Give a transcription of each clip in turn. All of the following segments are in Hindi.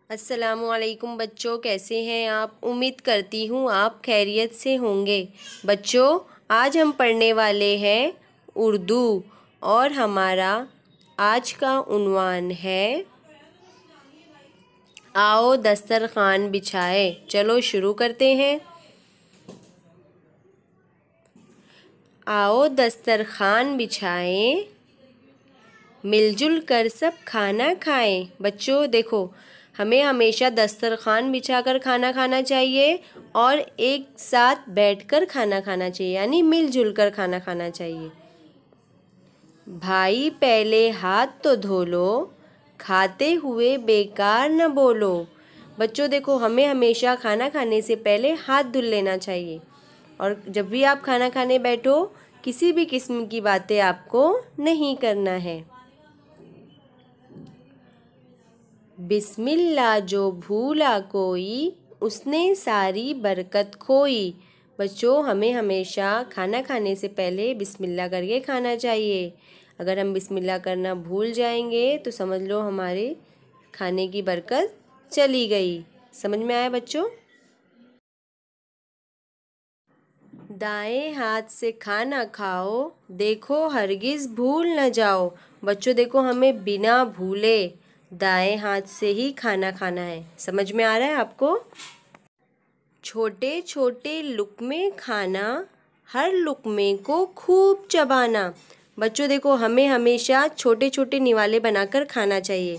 अस्सलामुअलैकुम बच्चों, कैसे हैं आप। उम्मीद करती हूँ आप खैरियत से होंगे। बच्चों, आज हम पढ़ने वाले हैं उर्दू और हमारा आज का उन्वान है आओ दस्तरखान बिछाए। चलो शुरू करते हैं। आओ दस्तरखान बिछाएं, मिलजुल कर सब खाना खाएं। बच्चों देखो, हमें हमेशा दस्तरखान बिछाकर खाना खाना चाहिए और एक साथ बैठकर खाना खाना चाहिए, यानी मिलजुल कर खाना खाना चाहिए। भाई पहले हाथ तो धो लो, खाते हुए बेकार न बोलो। बच्चों देखो, हमें हमेशा खाना खाने से पहले हाथ धुल लेना चाहिए और जब भी आप खाना खाने बैठो किसी भी किस्म की बातें आपको नहीं करना है। बिस्मिल्लाह जो भूला कोई, उसने सारी बरकत खोई। बच्चों, हमें हमेशा खाना खाने से पहले बिस्मिल्लाह करके खाना चाहिए। अगर हम बिस्मिल्लाह करना भूल जाएंगे तो समझ लो हमारे खाने की बरकत चली गई। समझ में आया बच्चों। दाएं हाथ से खाना खाओ, देखो हरगिज़ भूल न जाओ। बच्चों देखो, हमें बिना भूले दाएं हाथ से ही खाना खाना है। समझ में आ रहा है आपको। छोटे छोटे लुक़मे खाना, हर लुक़मे को खूब चबाना। बच्चों देखो, हमें हमेशा छोटे छोटे निवाले बनाकर खाना चाहिए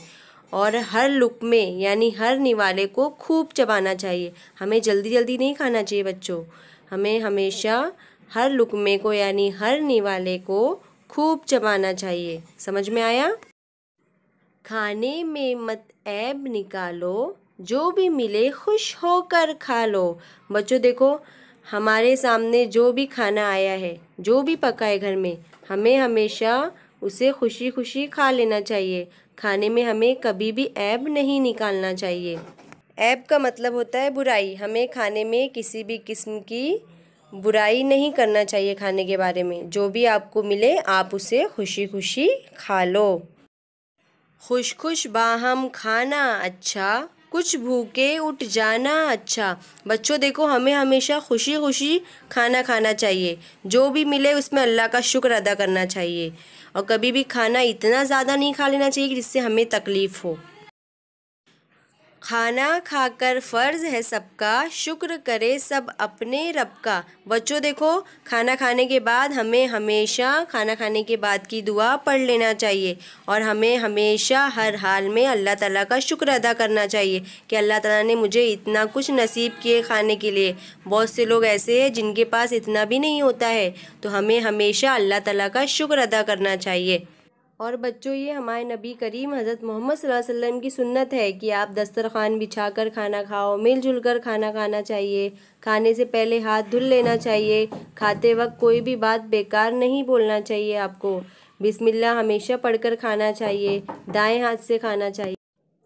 और हर लुक़मे यानी हर निवाले को खूब चबाना चाहिए। हमें जल्दी जल्दी नहीं खाना चाहिए बच्चों। हमें हमेशा हर लुक़मे को यानी हर निवाले को खूब चबाना चाहिए। समझ में आया। खाने में मत ऐब निकालो, जो भी मिले खुश होकर खा लो। बच्चों देखो, हमारे सामने जो भी खाना आया है, जो भी पका है घर में, हमें हमेशा उसे खुशी खुशी खा लेना चाहिए। खाने में हमें कभी भी ऐब नहीं निकालना चाहिए। ऐब का मतलब होता है बुराई। हमें खाने में किसी भी किस्म की बुराई नहीं करना चाहिए। खाने के बारे में जो भी आपको मिले आप उसे खुशी खुशी खा लो। खुश खुश बाहम खाना अच्छा, कुछ भूखे उठ जाना अच्छा। बच्चों देखो, हमें हमेशा खुशी खुशी खाना खाना चाहिए। जो भी मिले उसमें अल्लाह का शुक्र अदा करना चाहिए और कभी भी खाना इतना ज़्यादा नहीं खा लेना चाहिए कि जिससे हमें तकलीफ़ हो। खाना खाकर फ़र्ज़ है सबका, शुक्र करे सब अपने रब का। बच्चों देखो, खाना खाने के बाद हमें हमेशा खाना खाने के बाद की दुआ पढ़ लेना चाहिए और हमें हमेशा हर हाल में अल्लाह ताला का शुक्र अदा करना चाहिए कि अल्लाह ताला ने मुझे इतना कुछ नसीब किए खाने के लिए। बहुत से लोग ऐसे हैं जिनके पास इतना भी नहीं होता है, तो हमें हमेशा अल्लाह ताला का शुक्र अदा करना चाहिए। और बच्चों, ये हमारे नबी करीम हज़रत मोहम्मद सल्लल्लाहु अलैहि वसल्लम की सुन्नत है कि आप दस्तरखान बिछाकर खाना खाओ, मिलजुल कर खाना खाना चाहिए। खाने से पहले हाथ धुल लेना चाहिए। खाते वक्त कोई भी बात बेकार नहीं बोलना चाहिए आपको। बिस्मिल्लाह हमेशा पढ़कर खाना चाहिए। दाएं हाथ से खाना चाहिए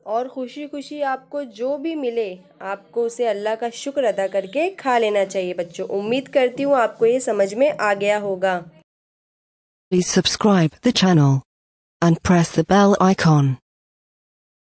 और खुशी खुशी आपको जो भी मिले आपको उसे अल्लाह का शुक्र अदा करके खा लेना चाहिए। बच्चों, उम्मीद करती हूँ आपको ये समझ में आ गया होगा। Please subscribe the channel and press the bell icon.